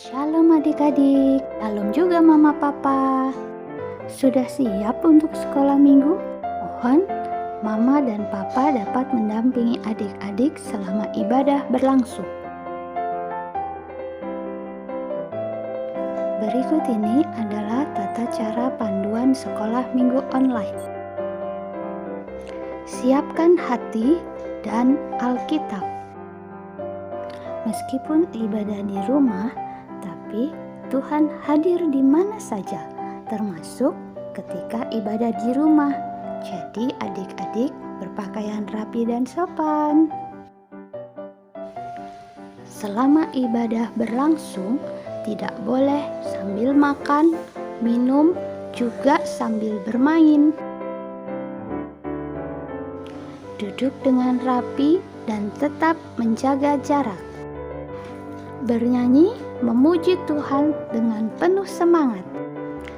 Shalom adik-adik, shalom juga mama papa. Sudah siap untuk sekolah minggu? Mohon mama dan papa dapat mendampingi adik-adik selama ibadah berlangsung. Berikut ini adalah tata cara panduan sekolah minggu online. Siapkan hati dan Alkitab. Meskipun ibadah di rumah, tapi Tuhan hadir di mana saja, termasuk ketika ibadah di rumah. Jadi adik-adik berpakaian rapi dan sopan. Selama ibadah berlangsung, tidak boleh sambil makan, minum, juga sambil bermain. Duduk dengan rapi dan tetap menjaga jarak. Bernyanyi memuji Tuhan dengan penuh semangat.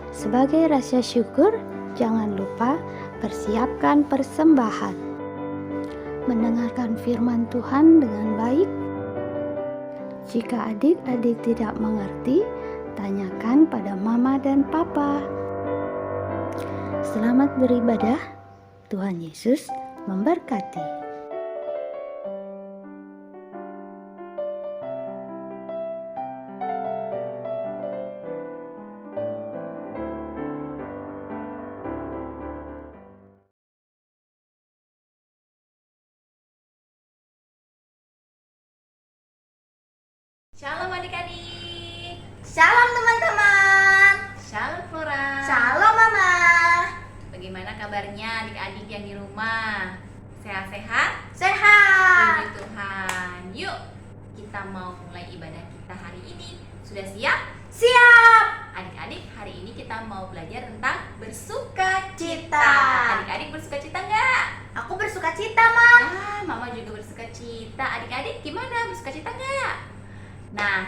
Sebagai rasa syukur, jangan lupa persiapkan persembahan. Mendengarkan firman Tuhan dengan baik. Jika adik-adik tidak mengerti, tanyakan pada mama dan papa. Selamat beribadah. Tuhan Yesus memberkati. Shalom adik-adik. Shalom teman-teman. Shalom Flora. Shalom Mama. Bagaimana kabarnya adik-adik yang di rumah? Sehat-sehat? Sehat. Puji Tuhan. Yuk, kita mau mulai ibadah kita hari ini. Sudah siap? Siap. Adik-adik, hari ini kita mau belajar tentang bersuka Cita. Adik-adik bersuka cita nggak? Aku bersuka cita, Mam. Mama juga bersuka cita. Adik-adik gimana? Bersuka cita nggak? Nah,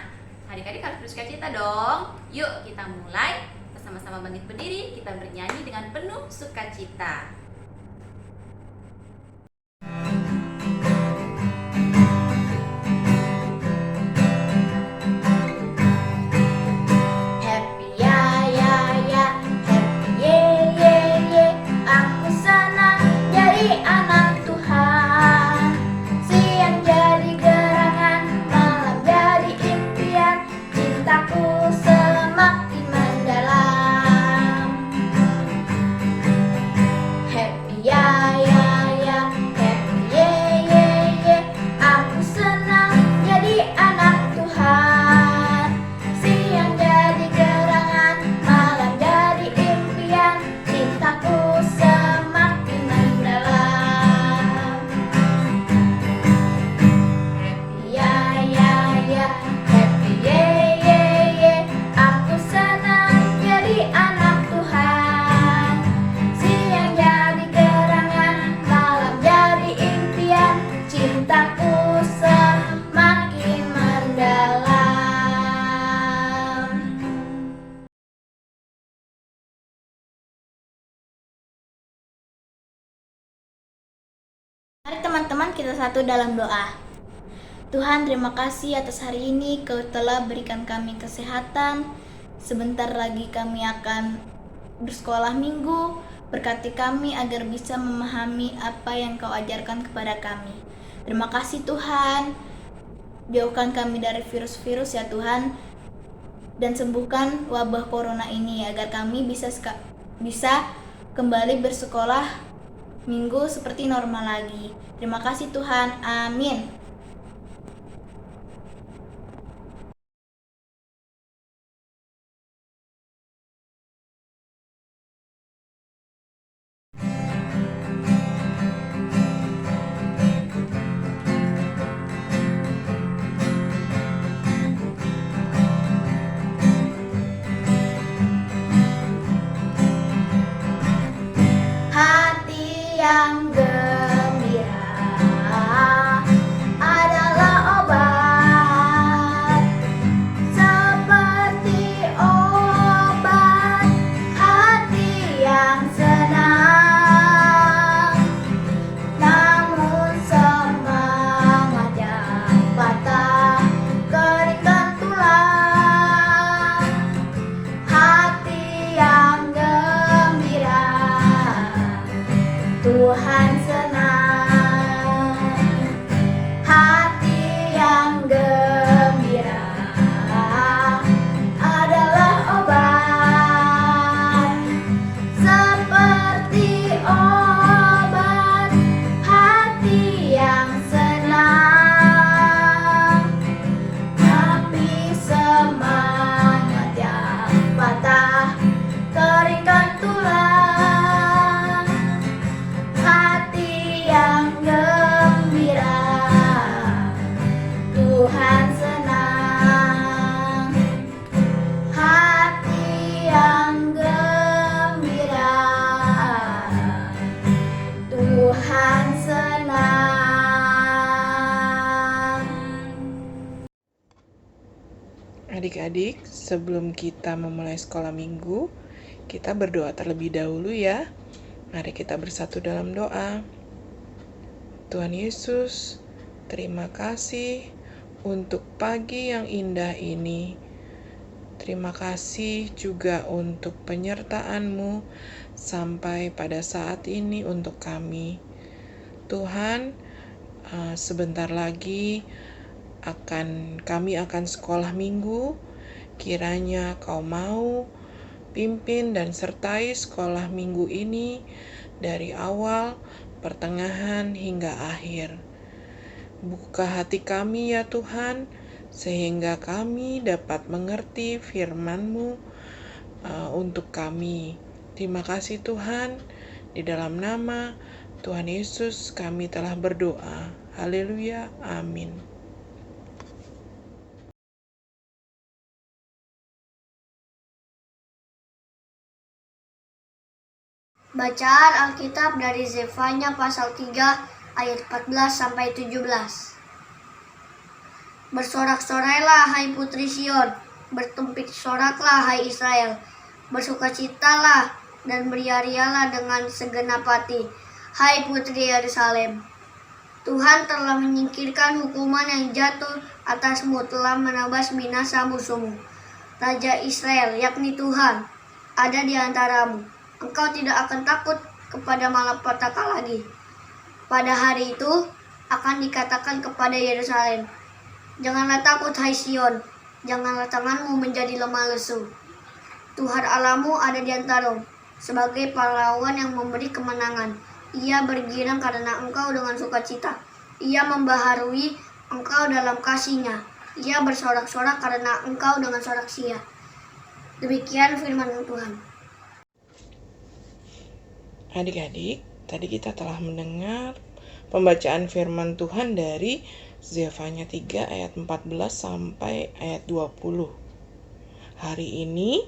adik-adik harus bersuka cita dong. Yuk kita mulai. Kita sama-sama bangkit berdiri. Kita bernyanyi dengan penuh sukacita. Happy ya ya ya, happy ye ye ye. Aku senang jadi anak Tuhan. Siang jadi gerangan, malam jadi impian. Cintaku semakin mendalam. Happy ya ya ya, happy ye ye ye. Aku senang jadi anak Tuhan. Siang jadi gerangan, malam jadi impian. Cintaku semakin mendalam. Happy ya ya ya, happy ye ye ye. Aku senang jadi anak Tuhan. Siang jadi gerangan, malam jadi impian. Cintaku semakin mendalam. Mari teman-teman kita satu dalam doa. Tuhan, terima kasih atas hari ini Kau telah berikan kami kesehatan. Sebentar lagi kami akan bersekolah minggu. Berkati kami agar bisa memahami apa yang Kau ajarkan kepada kami. Terima kasih Tuhan. Jauhkan kami dari virus-virus ya Tuhan. Dan sembuhkan wabah corona ini agar kami bisa kembali bersekolah minggu seperti normal lagi. Terima kasih Tuhan. Amin. Hati yang gembira Tuhan senang. Hati yang gembira adalah obat, seperti obat. Hati yang senang, tapi semangat yang patah keringkan tulang. Hati yang gembira, Tuhan senang. Hati yang gembira, Tuhan senang. Adik-adik, sebelum kita memulai sekolah minggu, kita berdoa terlebih dahulu ya. Mari kita bersatu dalam doa. Tuhan Yesus, terima kasih untuk pagi yang indah ini. Terima kasih juga untuk penyertaan-Mu sampai pada saat ini untuk kami. Tuhan, sebentar lagi kami akan sekolah minggu. Kiranya Kau mau pimpin dan sertai sekolah minggu ini dari awal, pertengahan, hingga akhir. Buka hati kami ya Tuhan, sehingga kami dapat mengerti firman-Mu untuk kami. Terima kasih Tuhan, di dalam nama Tuhan Yesus kami telah berdoa. Haleluya, amin. Bacaan Alkitab dari Zefanya pasal 3 ayat 14 sampai 17. Bersorak-sorailah hai putri Sion, bertumpik soraklah hai Israel. Bersukacitalah dan beria-rialah dengan segenap hati, hai putri Yerusalem. Tuhan telah menyingkirkan hukuman yang jatuh atasmu, telah menebas binasa musuhmu. Raja Israel, yakni Tuhan, ada di antaramu. Engkau tidak akan takut kepada malapetaka lagi. Pada hari itu akan dikatakan kepada Yerusalem, janganlah takut hai Sion, janganlah tanganmu menjadi lemah lesu. Tuhan Allahmu ada di antaramu, sebagai pahlawan yang memberi kemenangan. Ia bergirang karena engkau dengan sukacita. Ia membaharui engkau dalam kasih-Nya. Ia bersorak-sorak karena engkau dengan sorak sia. Demikian firman Tuhan. Adik-adik, tadi kita telah mendengar pembacaan firman Tuhan dari Zefanya 3 ayat 14 sampai ayat 20. Hari ini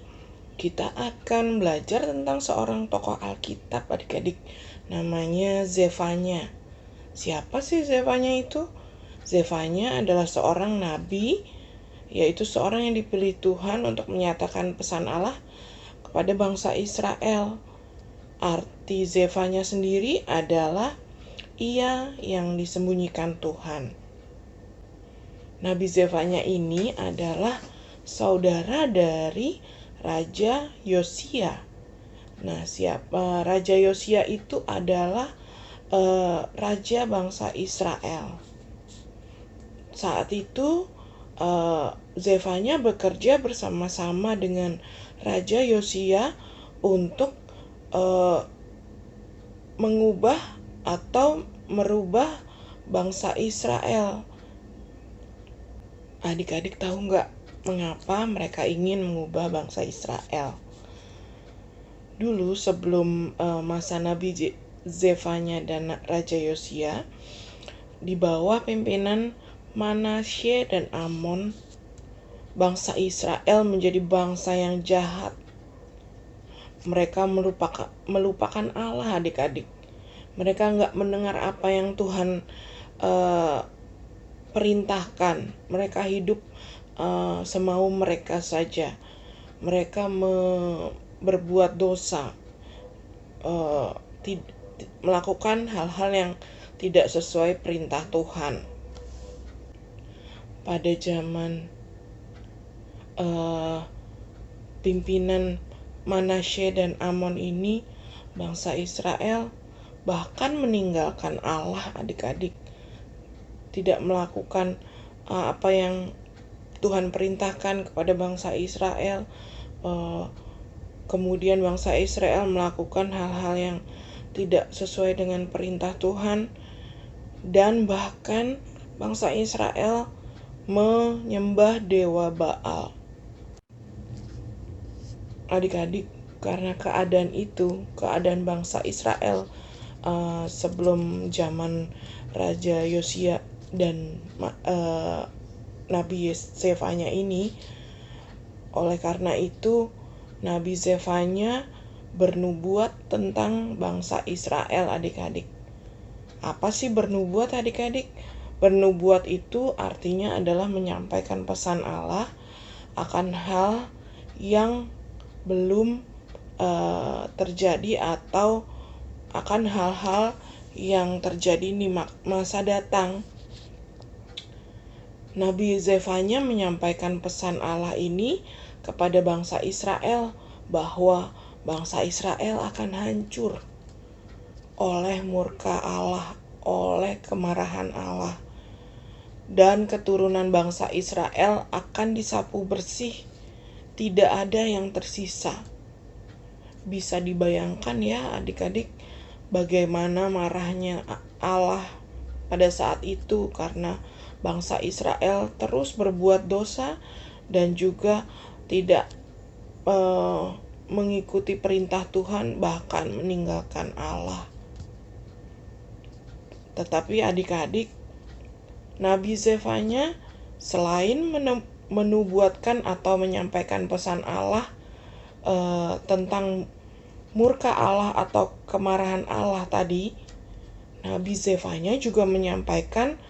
kita akan belajar tentang seorang tokoh Alkitab, adik-adik. Namanya Zefanya. Siapa sih Zefanya itu? Zefanya adalah seorang nabi, yaitu seorang yang dipilih Tuhan untuk menyatakan pesan Allah kepada bangsa Israel. Arti Zefanya sendiri adalah ia yang disembunyikan Tuhan. Nabi Zefanya ini adalah saudara dari Raja Yosia. Nah, siapa Raja Yosia itu adalah raja bangsa Israel. Saat itu Zefanya bekerja bersama-sama dengan Raja Yosia untuk mengubah atau merubah bangsa Israel. Adik-adik tahu nggak mengapa mereka ingin mengubah bangsa Israel? Dulu sebelum masa Nabi Zefanya dan Raja Yosia, di bawah pimpinan Manasye dan Amon, bangsa Israel menjadi bangsa yang jahat. Mereka melupakan Allah, adik-adik. Mereka nggak mendengar apa yang Tuhan perintahkan. Mereka hidup semau mereka saja. Mereka berbuat dosa, melakukan hal-hal yang tidak sesuai perintah Tuhan. Pada zaman pimpinan Manasye dan Amon ini, bangsa Israel bahkan meninggalkan Allah adik-adik. Tidak melakukan apa yang Tuhan perintahkan kepada bangsa Israel. Kemudian bangsa Israel melakukan hal-hal yang tidak sesuai dengan perintah Tuhan, dan bahkan bangsa Israel menyembah dewa Baal. Adik-adik, karena keadaan itu, keadaan bangsa Israel sebelum zaman Raja Yosia dan Nabi Zefanya ini, oleh karena itu Nabi Zefanya bernubuat tentang bangsa Israel adik-adik. Apa sih bernubuat adik-adik? Bernubuat itu artinya adalah menyampaikan pesan Allah akan hal yang belum terjadi atau akan hal-hal yang terjadi di masa datang. Nabi Zefanya menyampaikan pesan Allah ini kepada bangsa Israel bahwa bangsa Israel akan hancur oleh murka Allah, oleh kemarahan Allah. Dan keturunan bangsa Israel akan disapu bersih, tidak ada yang tersisa. Bisa dibayangkan ya adik-adik, bagaimana marahnya Allah pada saat itu karena bangsa Israel terus berbuat dosa dan juga tidak mengikuti perintah Tuhan, bahkan meninggalkan Allah. Tetapi adik-adik, Nabi Zefanya selain menubuatkan atau menyampaikan pesan Allah tentang murka Allah atau kemarahan Allah tadi, Nabi Zefanya juga menyampaikan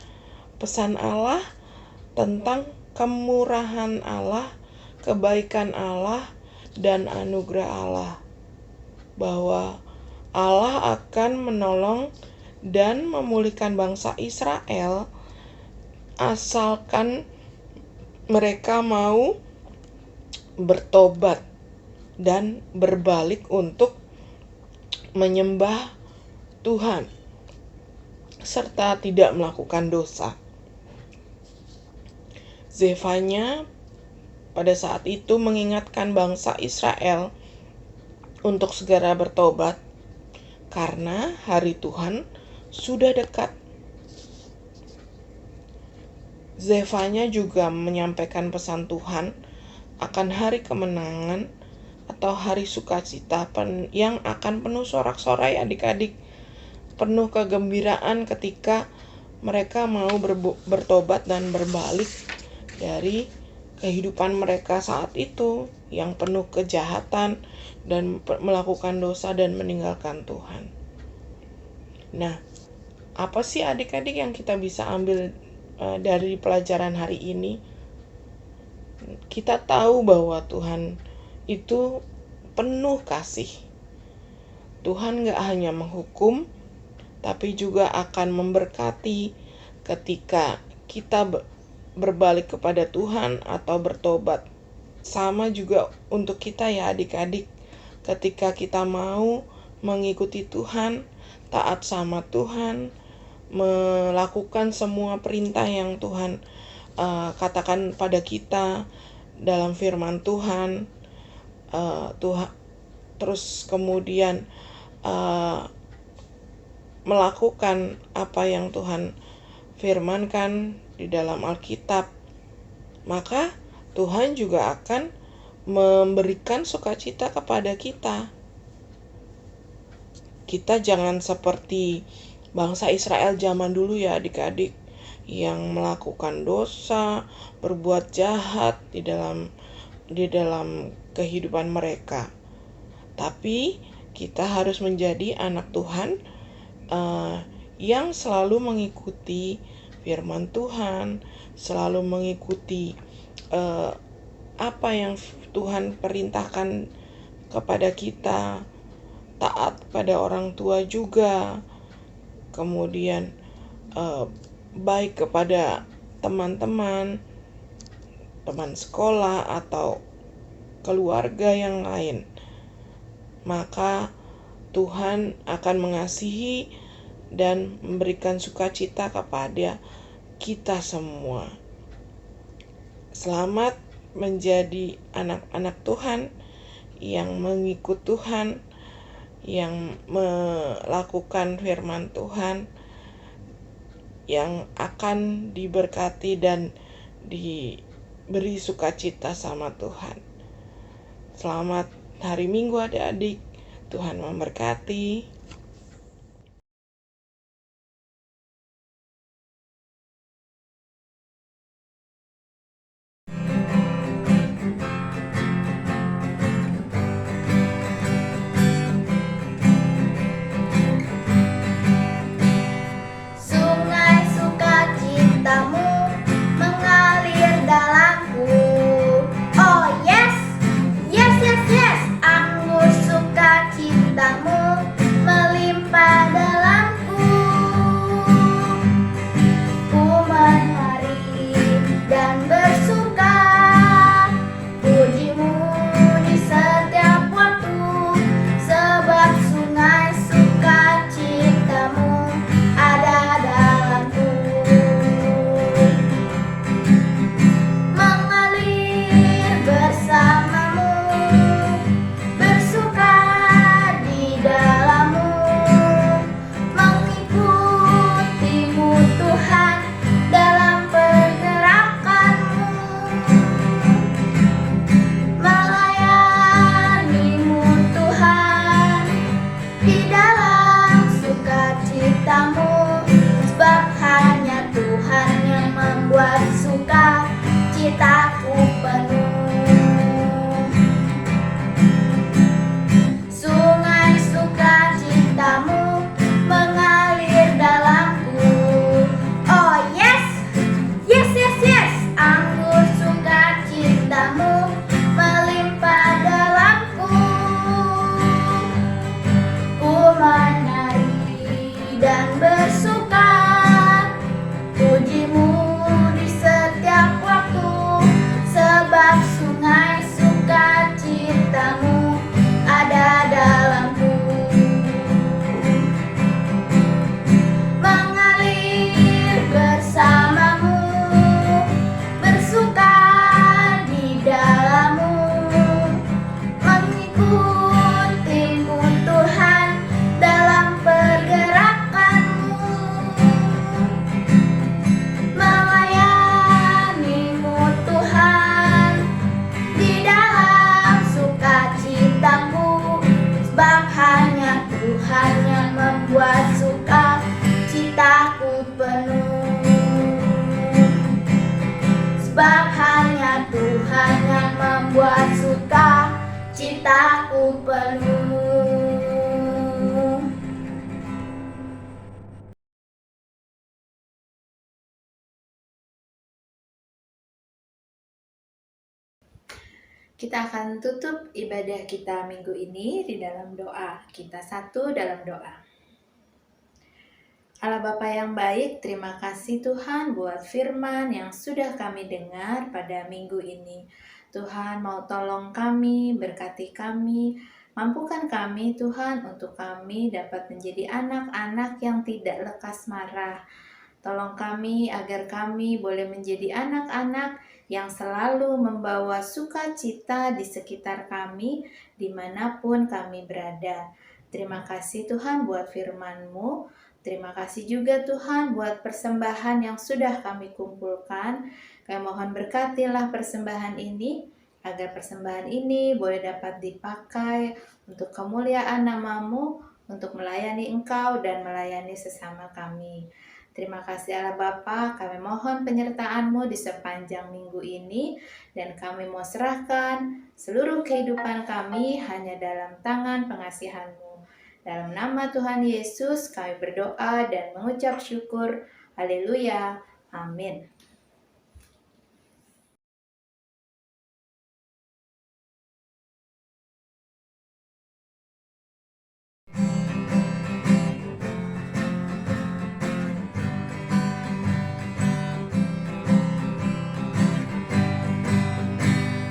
pesan Allah tentang kemurahan Allah, kebaikan Allah, dan anugerah Allah. Bahwa Allah akan menolong dan memulihkan bangsa Israel asalkan mereka mau bertobat dan berbalik untuk menyembah Tuhan serta tidak melakukan dosa. Zefanya pada saat itu mengingatkan bangsa Israel untuk segera bertobat karena hari Tuhan sudah dekat. Zefanya juga menyampaikan pesan Tuhan akan hari kemenangan atau hari sukacita yang akan penuh sorak-sorai adik-adik, penuh kegembiraan ketika mereka mau bertobat dan berbalik dari kehidupan mereka saat itu yang penuh kejahatan dan melakukan dosa dan meninggalkan Tuhan. Nah, apa sih adik-adik yang kita bisa ambil dari pelajaran hari ini? Kita tahu bahwa Tuhan itu penuh kasih. Tuhan gak hanya menghukum, tapi juga akan memberkati ketika kita berbalik kepada Tuhan atau bertobat. Sama juga untuk kita ya adik-adik, ketika kita mau mengikuti Tuhan, taat sama Tuhan, melakukan semua perintah yang Tuhan katakan pada kita dalam firman Tuhan, terus kemudian melakukan apa yang Tuhan firmankan di dalam Alkitab, maka Tuhan juga akan memberikan sukacita kepada kita. Kita jangan seperti bangsa Israel zaman dulu ya adik-adik, yang melakukan dosa, berbuat jahat di dalam kehidupan mereka. Tapi kita harus menjadi anak Tuhan yang selalu mengikuti firman Tuhan, selalu mengikuti apa yang Tuhan perintahkan kepada kita, taat pada orang tua juga, kemudian baik kepada teman-teman, teman sekolah atau keluarga yang lain. Maka Tuhan akan mengasihi dan memberikan sukacita kepada kita semua. Selamat menjadi anak-anak Tuhan yang mengikut Tuhan, yang melakukan firman Tuhan, yang akan diberkati dan diberi sukacita sama Tuhan. Selamat hari Minggu adik-adik, Tuhan memberkati. Sungai sukacitamu mengalir dalamku. Oh yes, yes, yes, yes. Anggur sukacitamu melimpah dalamku. Ku menari dan bersuka, pujimu di setiap waktu, sebab sungai sukacitamu ada dalamku. Mengalir bersamamu, bersuka di dalammu, mengikutimu Tuhan dalam pergerakanmu, melayanimu Tuhan di dalam sukacitamu, sebab hanya Tuhan yang membuat sukacitaku penuh. Sungai sukacitamu mengalir dalamku. Oh yes, yes, yes, yes. Anggur sukacitamu melimpah dalamku. Ku menari dan bersuka, pujimu di setiap waktu, sebab sungai sukacitamu ada dalamku. Mengalir bersamamu, bersuka di dalammu, mengikutimu Tuhan dalam pergerakanmu, melayanimu Tuhan di dalam sukacitaku, sebab hanya Tuhan yang membuat sukacitaku penuh. Sebab hanya Tuhan yang membuat sukacitaku penuh. Kita akan tutup ibadah kita minggu ini di dalam doa. Kita satu dalam doa. Allah Bapa yang baik, terima kasih Tuhan buat firman yang sudah kami dengar pada minggu ini. Tuhan mau tolong kami, berkati kami, mampukan kami Tuhan untuk kami dapat menjadi anak-anak yang tidak lekas marah. Tolong kami agar kami boleh menjadi anak-anak yang selalu membawa sukacita di sekitar kami, dimanapun kami berada. Terima kasih Tuhan buat firman-Mu. Terima kasih juga Tuhan buat persembahan yang sudah kami kumpulkan. Kami mohon berkatilah persembahan ini, agar persembahan ini boleh dapat dipakai untuk kemuliaan nama-Mu, untuk melayani Engkau dan melayani sesama kami. Terima kasih Allah Bapa, kami mohon penyertaan-Mu di sepanjang minggu ini, dan kami mau serahkan seluruh kehidupan kami hanya dalam tangan pengasihan-Mu. Dalam nama Tuhan Yesus kami berdoa dan mengucap syukur. Haleluya. Amin.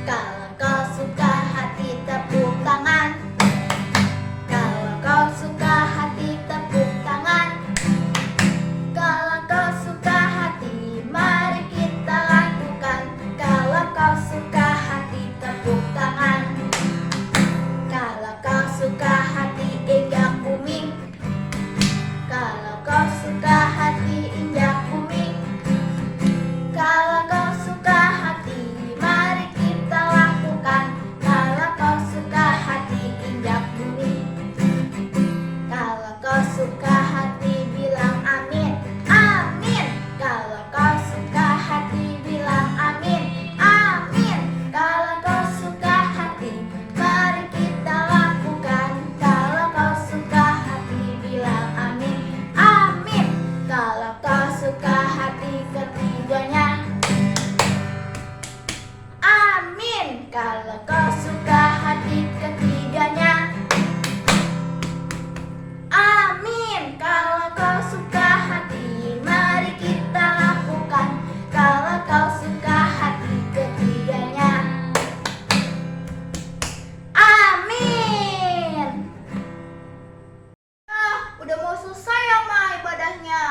Kalau kau suka hati tepuk tangan. Kalau kau Udah mau selesai ya, Ma, ibadahnya.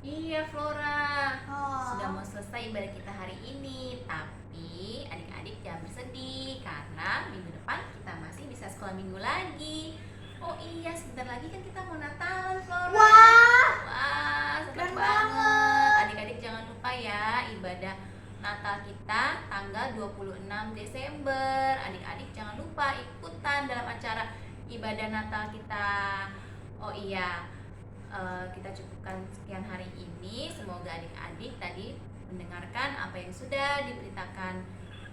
Iya Flora, Oh. sudah mau selesai ibadah kita hari ini. Tapi adik-adik jangan bersedih karena minggu depan kita masih bisa sekolah minggu lagi. Oh iya, sebentar lagi kan kita mau Natalan Flora. Wah, Wah, senang keren banget. banget. Adik-adik jangan lupa ya ibadah Natal kita tanggal 26 Desember. Adik-adik jangan lupa ikutan dalam acara ibadah Natal kita. Oh iya, kita cukupkan sekian hari ini. Semoga adik-adik tadi mendengarkan apa yang sudah diberitakan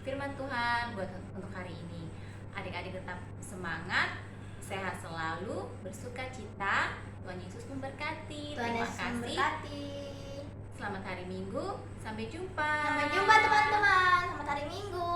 firman Tuhan buat untuk hari ini. Adik-adik tetap semangat, sehat selalu, bersuka cita. Tuhan Yesus memberkati. Tuhan Terima Yesus kasih. memberkati. Selamat hari Minggu. Sampai jumpa. Sampai jumpa teman-teman. Selamat hari Minggu.